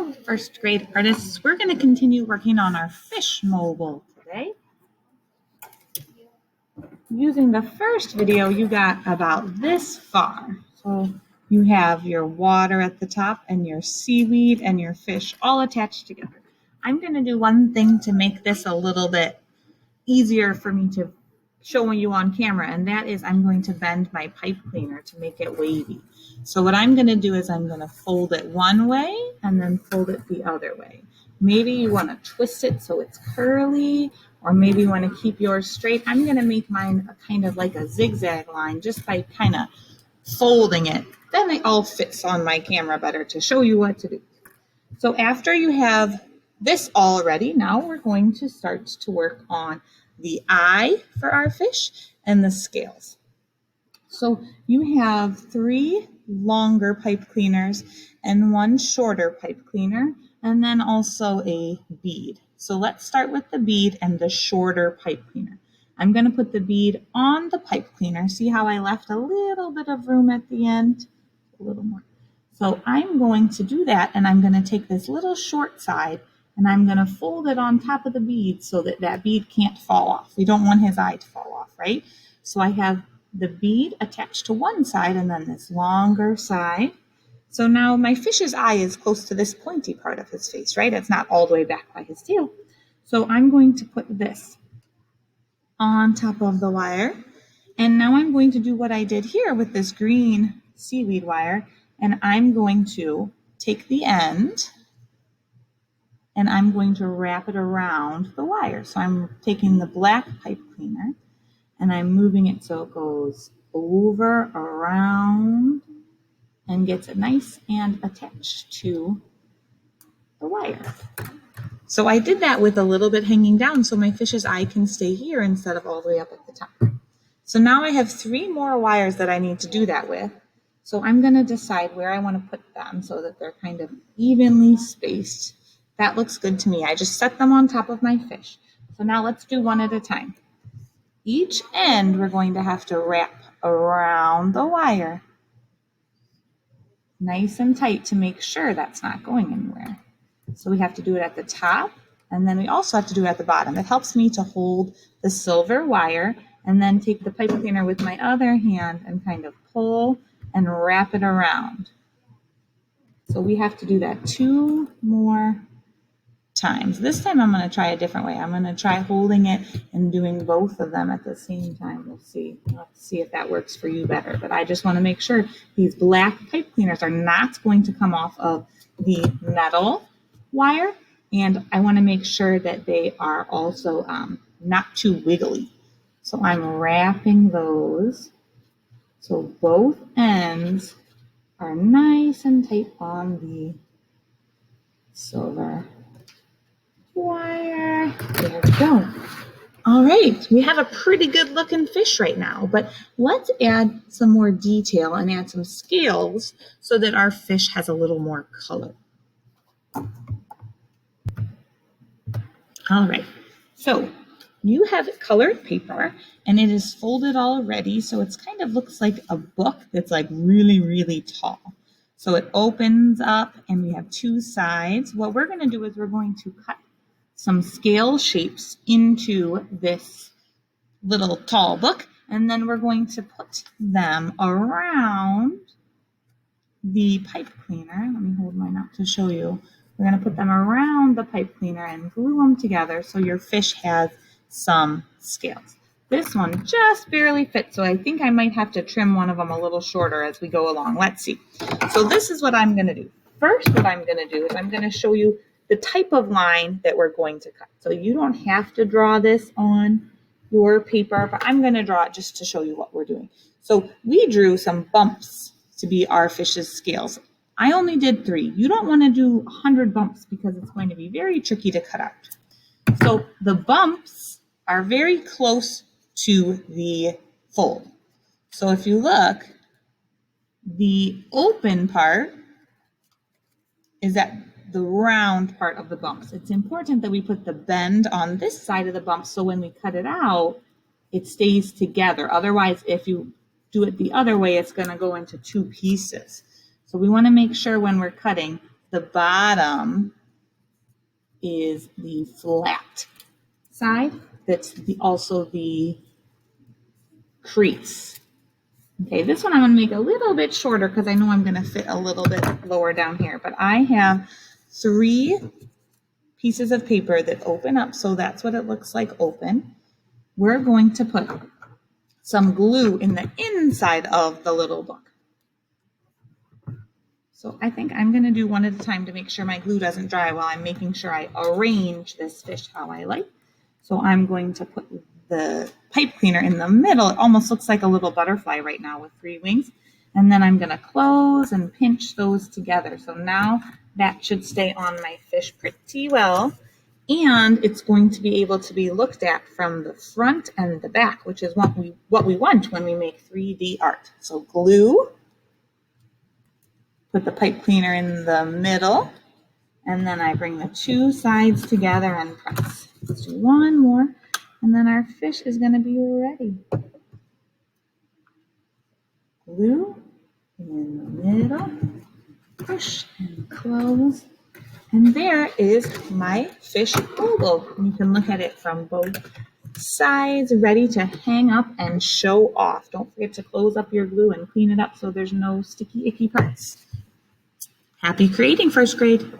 Hello, first grade artists. We're going to continue working on our fish mold today. Using the first video, you got about this far. So you have your water at the top and your seaweed and your fish all attached together. I'm going to do one thing to make this a little bit easier for me to show you on camera, and that is I'm going to bend my pipe cleaner to make it wavy. So what I'm going to do is I'm going to fold it one way and then fold it the other way. Maybe you want to twist it so it's curly, or maybe you want to keep yours straight. I'm going to make mine kind of like a zigzag line just by kind of folding it. Then it all fits on my camera better to show you what to do. So after you have this all ready, now we're going to start to work on the eye for our fish and the scales. So you have 3 longer pipe cleaners and 1 shorter pipe cleaner, and then also a bead. So let's start with the bead and the shorter pipe cleaner. I'm going to put the bead on the pipe cleaner. See how I left a little bit of room at the end? A little more. So I'm going to do that, and I'm going to take this little short side and I'm going to fold it on top of the bead so that that bead can't fall off. We don't want his eye to fall off, right? So I have the bead attached to one side and then this longer side. So now my fish's eye is close to this pointy part of his face, right? It's not all the way back by his tail. So I'm going to put this on top of the wire. And now I'm going to do what I did here with this green seaweed wire. And I'm going to take the end and I'm going to wrap it around the wire. So I'm taking the black pipe cleaner and I'm moving it so it goes over, around, and gets it nice and attached to the wire. So I did that with a little bit hanging down so my fish's eye can stay here instead of all the way up at the top. So now I have 3 more wires that I need to do that with. So I'm going to decide where I want to put them so that they're kind of evenly spaced. That looks good to me. I just set them on top of my fish. So now let's do one at a time. Each end we're going to have to wrap around the wire nice and tight to make sure that's not going anywhere. So we have to do it at the top, and then we also have to do it at the bottom. It helps me to hold the silver wire and then take the pipe cleaner with my other hand and kind of pull and wrap it around. So we have to do that 2 more times. This time I'm going to try a different way. I'm going to try holding it and doing both of them at the same time. We'll see. We'll have to see if that works for you better. But I just want to make sure these black pipe cleaners are not going to come off of the metal wire. And I want to make sure that they are also not too wiggly. So I'm wrapping those so both ends are nice and tight on the silver wire. There we go. All right, we have a pretty good looking fish right now, but let's add some more detail and add some scales so that our fish has a little more color. All right, so you have colored paper and it is folded already, so it's kind of looks like a book that's like really, really tall. So it opens up and we have 2 sides. What we're going to do is we're going to cut some scale shapes into this little tall book, and then we're going to put them around the pipe cleaner. Let me hold mine up to show you. We're going to put them around the pipe cleaner and glue them together so your fish has some scales. This one just barely fits, so I think I might have to trim one of them a little shorter as we go along. Let's see. So this is what I'm going to do. First, what I'm going to do is I'm going to show you the type of line that we're going to cut. So you don't have to draw this on your paper, but I'm going to draw it just to show you what we're doing. So we drew some bumps to be our fish's scales. I only did 3. You don't want to do 100 bumps because it's going to be very tricky to cut out. So the bumps are very close to the fold. So if you look, the open part is at the round part of the bumps. It's important that we put the bend on this side of the bump so when we cut it out, it stays together. Otherwise, if you do it the other way, it's going to go into 2 pieces. So we want to make sure when we're cutting, the bottom is the flat side. That's also the crease. Okay, this one I'm going to make a little bit shorter because I know I'm going to fit a little bit lower down here. But I have 3 pieces of paper that open up, so that's what it looks like open. We're going to put some glue in the inside of the little book. So I think I'm going to do one at a time to make sure my glue doesn't dry while I'm making sure I arrange this fish how I like. So I'm going to put the pipe cleaner in the middle. It almost looks like a little butterfly right now with 3 wings. And then I'm going to close and pinch those together. So now that should stay on my fish pretty well. And it's going to be able to be looked at from the front and the back, which is what we want when we make 3D art. So glue, put the pipe cleaner in the middle, and then I bring the 2 sides together and press. Let's do one more, and then our fish is going to be ready. Glue in the middle, push and close. And there is my fish logo. You can look at it from both sides, ready to hang up and show off. Don't forget to close up your glue and clean it up so there's no sticky, icky parts. Happy creating, first grade.